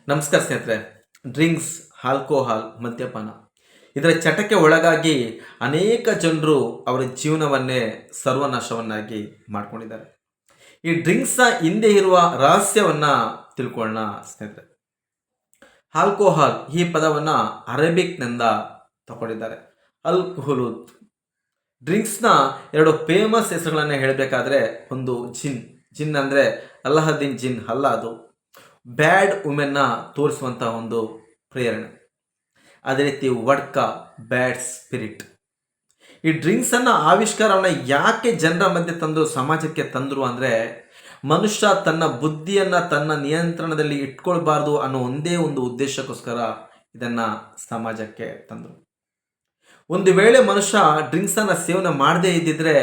ನಮಸ್ಕಾರ ಸ್ನೇಹಿತರೆ. Drinks, alcohol, ಮದ್ಯಪಾನ ಇದರ ಚಟಕ್ಕೆ ಒಳಗಾಗಿ ಅನೇಕ ಜನರು ಅವರ ಜೀವನವನ್ನೇ ಸರ್ವನಾಶವನ್ನಾಗಿ ಮಾಡ್ಕೊಂಡಿದ್ದಾರೆ. ಈ ಡ್ರಿಂಕ್ಸ್ನ ಹಿಂದೆ ಇರುವ ರಹಸ್ಯವನ್ನ ತಿಳ್ಕೊಳ್ಳೋಣ ಸ್ನೇಹಿತರೆ. ಆಲ್ಕೋಹಾಲ್ ಈ ಪದವನ್ನ ಅರೇಬಿಕ್ನಿಂದ ತಗೊಂಡಿದ್ದಾರೆ. ಅಲ್ಕುಹುಲುತ್. ಡ್ರಿಂಕ್ಸ್ನ ಎರಡು ಫೇಮಸ್ ಹೆಸರುಗಳನ್ನು ಹೇಳಬೇಕಾದ್ರೆ, ಒಂದು ಜಿನ್. ಜಿನ್ ಅಂದರೆ ಅಲ್ಲಾಹದ್ದೀನ್ ಜಿನ್ ಅಲ್ಲ, ಅದು ಬ್ಯಾಡ್ ವುಮೆನ್ನ ತೋರಿಸುವಂತಹ ಒಂದು ಪ್ರೇರಣೆ. ಅದೇ ರೀತಿ ವಡ್ಕಾ, ಬ್ಯಾಡ್ ಸ್ಪಿರಿಟ್. ಈ ಡ್ರಿಂಕ್ಸನ್ನು ಆವಿಷ್ಕಾರವನ್ನು ಯಾಕೆ ಜನರ ಮಧ್ಯೆ ತಂದರು, ಸಮಾಜಕ್ಕೆ ತಂದರು ಅಂದರೆ, ಮನುಷ್ಯ ತನ್ನ ಬುದ್ಧಿಯನ್ನು ತನ್ನ ನಿಯಂತ್ರಣದಲ್ಲಿ ಇಟ್ಕೊಳ್ಬಾರ್ದು ಅನ್ನೋ ಒಂದೇ ಒಂದು ಉದ್ದೇಶಕ್ಕೋಸ್ಕರ ಇದನ್ನು ಸಮಾಜಕ್ಕೆ ತಂದರು. ಒಂದು ವೇಳೆ ಮನುಷ್ಯ ಡ್ರಿಂಕ್ಸನ್ನು ಸೇವನೆ ಮಾಡದೇ ಇದ್ದಿದ್ರೆ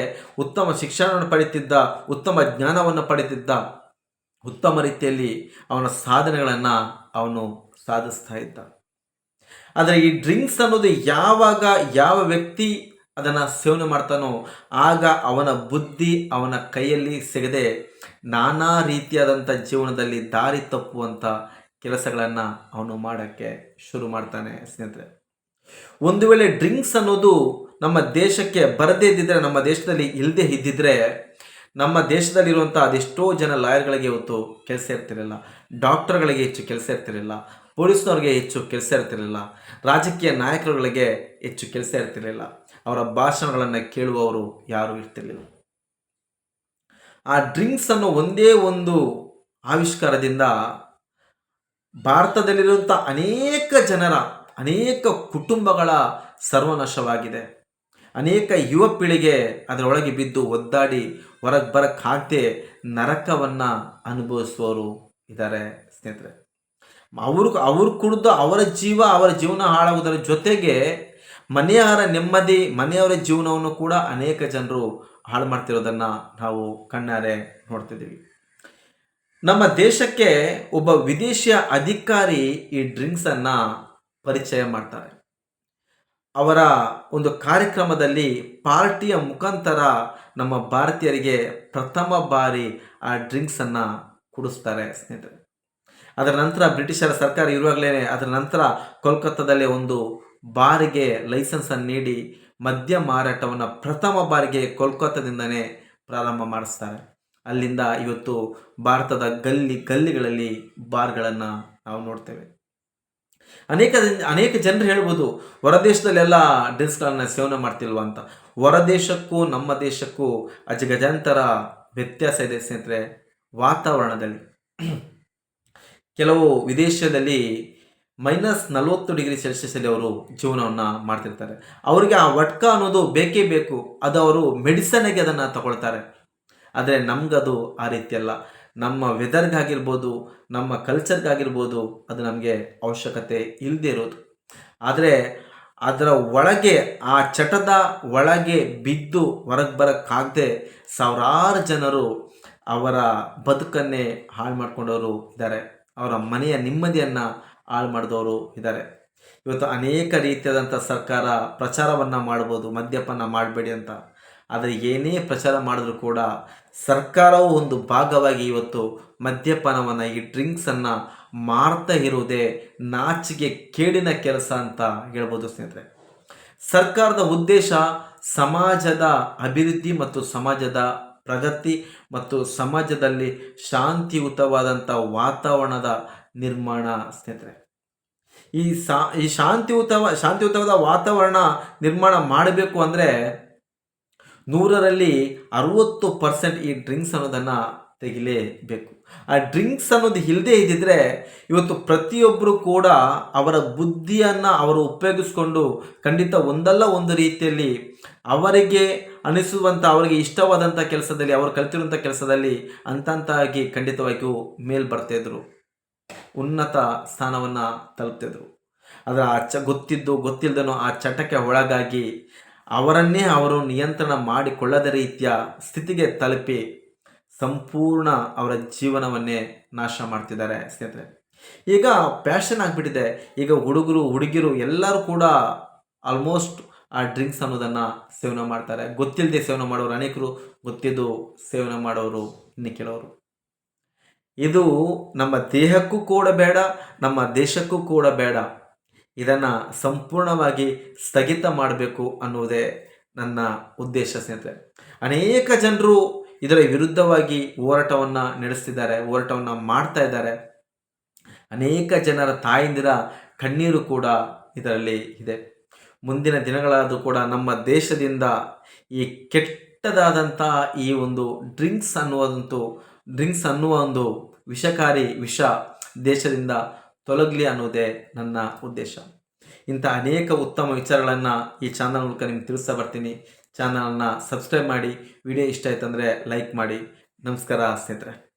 ಉತ್ತಮ ಶಿಕ್ಷಣವನ್ನು ಪಡೀತಿದ್ದ, ಉತ್ತಮ ಜ್ಞಾನವನ್ನು ಪಡೀತಿದ್ದ, ಉತ್ತಮ ರೀತಿಯಲ್ಲಿ ಅವನ ಸಾಧನೆಗಳನ್ನು ಅವನು ಸಾಧಿಸ್ತಾ ಇದ್ದ. ಆದರೆ ಈ ಡ್ರಿಂಕ್ಸ್ ಅನ್ನೋದು ಯಾವಾಗ ಯಾವ ವ್ಯಕ್ತಿ ಅದನ್ನು ಸೇವನೆ ಮಾಡ್ತಾನೋ ಆಗ ಅವನ ಬುದ್ಧಿ ಅವನ ಕೈಯಲ್ಲಿ ಸಿಗದೆ ನಾನಾ ರೀತಿಯಾದಂಥ ಜೀವನದಲ್ಲಿ ದಾರಿ ತಪ್ಪುವಂಥ ಕೆಲಸಗಳನ್ನು ಅವನು ಮಾಡೋಕ್ಕೆ ಶುರು ಮಾಡ್ತಾನೆ ಸ್ನೇಹಿತರೆ. ಒಂದು ವೇಳೆ ಡ್ರಿಂಕ್ಸ್ ಅನ್ನೋದು ನಮ್ಮ ದೇಶಕ್ಕೆ ಬರದೇ ಇದ್ದಿದ್ರೆ, ನಮ್ಮ ದೇಶದಲ್ಲಿ ಇಲ್ಲದೆ ಇದ್ದಿದ್ರೆ, ನಮ್ಮ ದೇಶದಲ್ಲಿರುವಂಥ ಅದೆಷ್ಟೋ ಜನ ಲಾಯರ್ಗಳಿಗೆ ಇವತ್ತು ಕೆಲಸ ಇರ್ತಿರಲಿಲ್ಲ, ಡಾಕ್ಟರ್ಗಳಿಗೆ ಹೆಚ್ಚು ಕೆಲಸ ಇರ್ತಿರಲಿಲ್ಲ, ಪೊಲೀಸ್ನವ್ರಿಗೆ ಹೆಚ್ಚು ಕೆಲಸ ಇರ್ತಿರಲಿಲ್ಲ, ರಾಜಕೀಯ ನಾಯಕರುಗಳಿಗೆ ಹೆಚ್ಚು ಕೆಲಸ ಇರ್ತಿರಲಿಲ್ಲ, ಅವರ ಭಾಷಣಗಳನ್ನು ಕೇಳುವವರು ಯಾರೂ ಇರ್ತಿರಲಿಲ್ಲ. ಆ ಡ್ರಿಂಕ್ಸ್ ಅನ್ನೋ ಒಂದೇ ಒಂದು ಆವಿಷ್ಕಾರದಿಂದ ಭಾರತದಲ್ಲಿರುವಂಥ ಅನೇಕ ಜನರ, ಅನೇಕ ಕುಟುಂಬಗಳ ಸರ್ವನಾಶವಾಗಿದೆ. ಅನೇಕ ಯುವ ಪೀಳಿಗೆ ಅದರೊಳಗೆ ಬಿದ್ದು ಒದ್ದಾಡಿ ಹೊರಗೆ ಬರೋಕ್ಕಾಗದೆ ನರಕವನ್ನು ಅನುಭವಿಸುವವರು ಇದ್ದಾರೆ ಸ್ನೇಹಿತರೆ. ಅವರು ಕುಡಿದು ಅವರ ಜೀವನ ಹಾಳಾಗುವುದರ ಜೊತೆಗೆ ಮನೆಯವರ ನೆಮ್ಮದಿ, ಮನೆಯವರ ಜೀವನವನ್ನು ಕೂಡ ಅನೇಕ ಜನರು ಹಾಳು ಮಾಡ್ತಿರೋದನ್ನು ನಾವು ಕಣ್ಣಾರೆ ನೋಡ್ತಿದ್ದೀವಿ. ನಮ್ಮ ದೇಶಕ್ಕೆ ಒಬ್ಬ ವಿದೇಶಿಯ ಅಧಿಕಾರಿ ಈ ಡ್ರಿಂಕ್ಸನ್ನು ಪರಿಚಯ ಮಾಡ್ತಾರೆ. ಅವರ ಒಂದು ಕಾರ್ಯಕ್ರಮದಲ್ಲಿ ಪಾರ್ಟಿಯ ಮುಖಾಂತರ ನಮ್ಮ ಭಾರತೀಯರಿಗೆ ಪ್ರಥಮ ಬಾರಿ ಆ ಡ್ರಿಂಕ್ಸನ್ನು ಕುಡಿಸ್ತಾರೆ ಸ್ನೇಹಿತರೆ. ಅದರ ನಂತರ ಬ್ರಿಟಿಷರ ಸರ್ಕಾರ ಇರುವಾಗಲೇ ಅದರ ನಂತರ ಕೋಲ್ಕತ್ತಾದಲ್ಲಿ ಒಂದು ಬಾರಿಗೆ ಲೈಸೆನ್ಸನ್ನು ನೀಡಿ ಮದ್ಯ ಮಾರಾಟವನ್ನು ಪ್ರಥಮ ಬಾರಿಗೆ ಕೋಲ್ಕತ್ತಾದಿಂದನೇ ಪ್ರಾರಂಭ ಮಾಡಿಸ್ತಾರೆ. ಅಲ್ಲಿಂದ ಇವತ್ತು ಭಾರತದ ಗಲ್ಲಿಗಳಲ್ಲಿ ಬಾರ್ಗಳನ್ನು ನಾವು ನೋಡ್ತೇವೆ. ಅನೇಕ ಜನರು ಹೇಳ್ಬೋದು, ಹೊರದೇಶದಲ್ಲೆಲ್ಲ ಡ್ರಿಂಕ್ಸ್ಗಳನ್ನು ಸೇವನೆ ಮಾಡ್ತಿಲ್ವ ಅಂತ. ಹೊರದೇಶಕ್ಕೂ ನಮ್ಮ ದೇಶಕ್ಕೂ ಅಜಗಜಾಂತರ ವ್ಯತ್ಯಾಸ ಇದೆ ಸ್ನೇಹಿತರೆ. ವಾತಾವರಣದಲ್ಲಿ ಕೆಲವು ವಿದೇಶದಲ್ಲಿ -40°C ಅವರು ಜೀವನವನ್ನು ಮಾಡ್ತಿರ್ತಾರೆ. ಅವರಿಗೆ ಆ ವಡ್ಕ ಅನ್ನೋದು ಬೇಕೇ ಬೇಕು, ಅದು ಅವರು ಮೆಡಿಸನ್ಗೆ ಅದನ್ನು ತಗೊಳ್ತಾರೆ. ಆದರೆ ನಮಗದು ಆ ರೀತಿಯಲ್ಲ. ನಮ್ಮ ವೆದರ್ಗಾಗಿರ್ಬೋದು, ನಮ್ಮ ಕಲ್ಚರ್ಗಾಗಿರ್ಬೋದು, ಅದು ನಮಗೆ ಅವಶ್ಯಕತೆ ಇಲ್ಲದೆ ಇರೋದು. ಆದರೆ ಅದರ ಒಳಗೆ, ಆ ಚಟದ ಒಳಗೆ ಬಿದ್ದು ಹೊರಗೆ ಬರೋಕ್ಕಾಗದೆ ಸಾವಿರಾರು ಜನರು ಅವರ ಬದುಕನ್ನೇ ಹಾಳು ಮಾಡ್ಕೊಂಡವರು ಇದ್ದಾರೆ. ಅವರ ಮನೆಯ ನೆಮ್ಮದಿಯನ್ನು ಹಾಳು ಮಾಡಿದವರು ಇದ್ದಾರೆ. ಇವತ್ತು ಅನೇಕ ರೀತಿಯಾದಂಥ ಸರ್ಕಾರ ಪ್ರಚಾರವನ್ನು ಮಾಡ್ಬೋದು, ಮದ್ಯಪಾನ ಮಾಡಬೇಡಿ ಅಂತ. ಆದರೆ ಏನೇ ಪ್ರಚಾರ ಮಾಡಿದ್ರೂ ಕೂಡ ಸರ್ಕಾರವು ಒಂದು ಭಾಗವಾಗಿ ಇವತ್ತು ಮದ್ಯಪಾನವನ್ನು, ಈ ಡ್ರಿಂಕ್ಸನ್ನು ಮಾರ್ತಾ ಇರುವುದೇ ನಾಚಿಕೆ ಕೇಡಿನ ಕೆಲಸ ಅಂತ ಹೇಳ್ಬೋದು ಸ್ನೇಹಿತರೆ. ಸರ್ಕಾರದ ಉದ್ದೇಶ ಸಮಾಜದ ಅಭಿವೃದ್ಧಿ ಮತ್ತು ಸಮಾಜದ ಪ್ರಗತಿ ಮತ್ತು ಸಮಾಜದಲ್ಲಿ ಶಾಂತಿಯುತವಾದಂಥ ವಾತಾವರಣದ ನಿರ್ಮಾಣ ಸ್ನೇಹಿತರೆ. ಈ ಶಾಂತಿಯುತವಾದ ವಾತಾವರಣ ನಿರ್ಮಾಣ ಮಾಡಬೇಕು ಅಂದರೆ 100ರಲ್ಲಿ 60% ಈ ಡ್ರಿಂಕ್ಸ್ ಅನ್ನೋದನ್ನು ತೆಗಿಲೇಬೇಕು. ಆ ಡ್ರಿಂಕ್ಸ್ ಅನ್ನೋದು ಇಲ್ಲದೆ ಇದ್ದಿದ್ರೆ ಇವತ್ತು ಪ್ರತಿಯೊಬ್ಬರು ಕೂಡ ಅವರ ಬುದ್ಧಿಯನ್ನು ಅವರು ಉಪಯೋಗಿಸ್ಕೊಂಡು ಖಂಡಿತ ಒಂದಲ್ಲ ಒಂದು ರೀತಿಯಲ್ಲಿ ಅವರಿಗೆ ಅನಿಸುವಂಥ, ಅವರಿಗೆ ಇಷ್ಟವಾದಂಥ ಕೆಲಸದಲ್ಲಿ, ಅವರು ಕಲ್ತಿರುವಂಥ ಕೆಲಸದಲ್ಲಿ ಹಂತಾಗಿ ಖಂಡಿತವಾಗಿಯೂ ಮೇಲ್ ಬರ್ತಾಯಿದ್ರು, ಉನ್ನತ ಸ್ಥಾನವನ್ನು ತಲುಪ್ತಿದ್ರು. ಆದರೆ ಗೊತ್ತಿಲ್ಲದನೋ ಆ ಚಟಕ್ಕೆ ಒಳಗಾಗಿ ಅವರನ್ನೇ ಅವರು ನಿಯಂತ್ರಣ ಮಾಡಿಕೊಳ್ಳದ ರೀತಿಯ ಸ್ಥಿತಿಗೆ ತಲುಪಿ ಸಂಪೂರ್ಣ ಅವರ ಜೀವನವನ್ನೇ ನಾಶ ಮಾಡ್ತಿದ್ದಾರೆ ಸ್ನೇಹಿತರೆ. ಈಗ ಪ್ಯಾಷನ್ ಆಗಿಬಿಟ್ಟಿದೆ. ಈಗ ಹುಡುಗಿರು ಎಲ್ಲರೂ ಕೂಡ ಆಲ್ಮೋಸ್ಟ್ ಆ ಡ್ರಿಂಕ್ಸ್ ಅನ್ನೋದನ್ನು ಸೇವನೆ ಮಾಡ್ತಾರೆ. ಗೊತ್ತಿಲ್ಲದೆ ಸೇವನೆ ಮಾಡೋರು ಅನೇಕರು, ಗೊತ್ತಿದ್ದು ಸೇವನೆ ಮಾಡೋರು ಇನ್ನು ಕೆಲವರು. ಇದು ನಮ್ಮ ದೇಹಕ್ಕೂ ಕೂಡ ಬೇಡ, ನಮ್ಮ ದೇಶಕ್ಕೂ ಕೂಡ ಬೇಡ. ಇದನ್ನು ಸಂಪೂರ್ಣವಾಗಿ ಸ್ಥಗಿತ ಮಾಡಬೇಕು ಅನ್ನುವುದೇ ನನ್ನ ಉದ್ದೇಶ ಸ್ನೇಹಿತರೆ. ಅನೇಕ ಜನರು ಇದರ ವಿರುದ್ಧವಾಗಿ ಹೋರಾಟವನ್ನು ನಡೆಸ್ತಿದ್ದಾರೆ, ಹೋರಾಟವನ್ನು ಮಾಡ್ತಾ ಇದ್ದಾರೆ. ಅನೇಕ ಜನರ ತಾಯಂದಿರ ಕಣ್ಣೀರು ಕೂಡ ಇದರಲ್ಲಿ ಇದೆ. ಮುಂದಿನ ದಿನಗಳಾದರೂ ಕೂಡ ನಮ್ಮ ದೇಶದಿಂದ ಈ ಕೆಟ್ಟದಾದಂಥ ಈ ಒಂದು ಡ್ರಿಂಕ್ಸ್ ಅನ್ನುವ ಒಂದು ವಿಷಕಾರಿ ವಿಷ ದೇಶದಿಂದ ತೊಲಗಲಿ ಅನ್ನೋದೇ ನನ್ನ ಉದ್ದೇಶ. ಇಂಥ ಅನೇಕ ಉತ್ತಮ ವಿಚಾರಗಳನ್ನು ಈ ಚಾನಲ್ ಮೂಲಕ ನಿಮ್ಗೆ ತಿಳಿಸ್ತಾ ಬರ್ತೀನಿ. ಚಾನಲನ್ನು ಸಬ್ಸ್ಕ್ರೈಬ್ ಮಾಡಿ, ವಿಡಿಯೋ ಇಷ್ಟ ಆಯ್ತಂದರೆ ಲೈಕ್ ಮಾಡಿ. ನಮಸ್ಕಾರ ಸ್ನೇಹಿತರೆ.